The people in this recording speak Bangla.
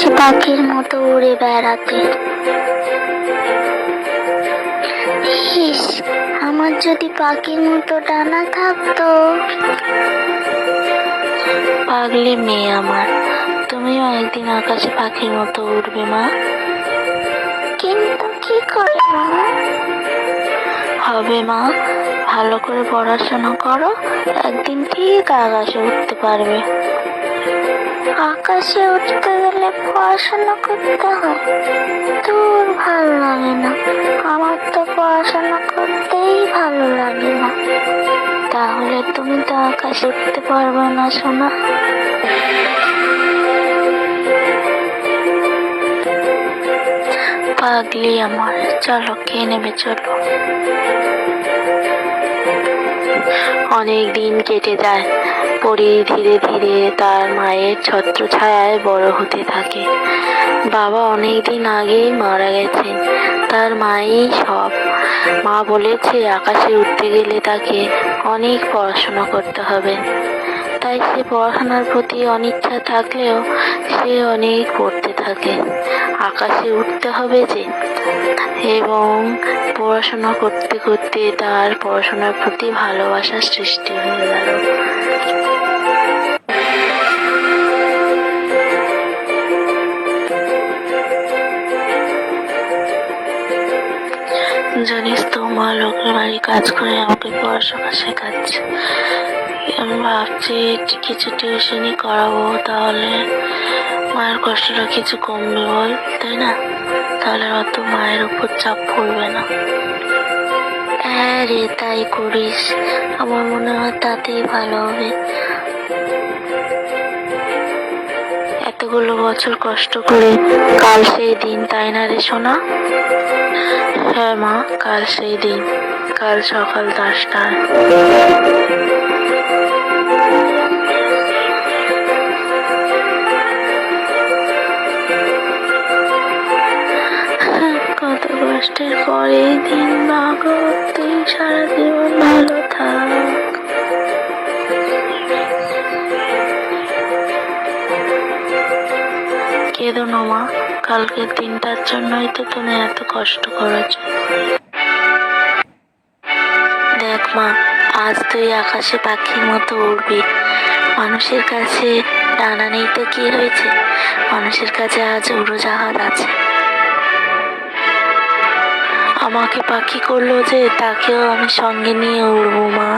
আকাশে পাখির মতো উড়ে বেড়াতে। ইস, আমার যদি পাখির মতো ডানা থাকতো। পাগলি মেয়ে আমার, তুমিও একদিন আকাশে পাখির মতো উড়বে মা। কিন্তু কি করে মা? হবে মা, ভালো করে পড়াশোনা করো, একদিন ঠিক আকাশে উঠতে পারবে। আকাশে উঠতে গেলে পড়াশোনা করতে হয়? তোর ভালো লাগে না, আমার তো পড়াশোনা করতেই ভালো লাগে না। তাহলে তুমি তো আকাশে উঠতে পারবে না সোনা। পাগলি আমার, চলো খেয়ে নেবে, চলো। অনেক দিন কেটে যায়, পরি ধীরে ধীরে তার মায়ের ছত্র ছায়ায় বড় হতে থাকে। বাবা অনেক দিন আগেই মারা গেছেন, তার মাই সব। মা বলেছে আকাশে উঠতে গেলে তাকে অনেক পড়াশোনা করতে হবে। তাই সে পড়াশোনার প্রতি অনিচ্ছা থাকলেও সে অনেক পড়তে থাকে। আকাশে উঠতে হবে যে, এবং পড়াশোনা করতে করতে তার পড়াশোনার প্রতি ভালোবাসার সৃষ্টি হয়ে গেল। জানিস তো, মা লোকের বাড়ি কাজ করে আমাকে পড়াশোনা শেখাচ্ছে। আমি ভাবছি কিছু টিউশনি করাবো, তাহলে মায়ের কষ্টটা কিছু কমবে, বল, তাই না? তাহলে অত মায়ের উপর চাপ পড়বে না। হ্যাঁ রে, তাই করিস, আমার মনে হয় তাতেই ভালো হবে। এতগুলো বছর কষ্ট করে কাল সেই দিন, তাই না রে সোনা? হ্যাঁ মা, কাল সেই দিন, কাল সকাল 10টায়। কত কষ্টের পর এই দিন, ভাগবতী সারা জীবন ভালো থাক। কেঁদো না মা, কালকের দিনটার জন্যই তো তুমি এত কষ্ট করেছ। দেখ মা, আজ তুই আকাশে পাখির মতো উড়বি। মানুষের কাছে ডানা নেই তো কি হয়েছে, মানুষের কাছে আজ উড়োজাহাজ আছে। আমাকে পাখি করলো যে, তাকেও আমি সঙ্গে নিয়ে উড়বো মা।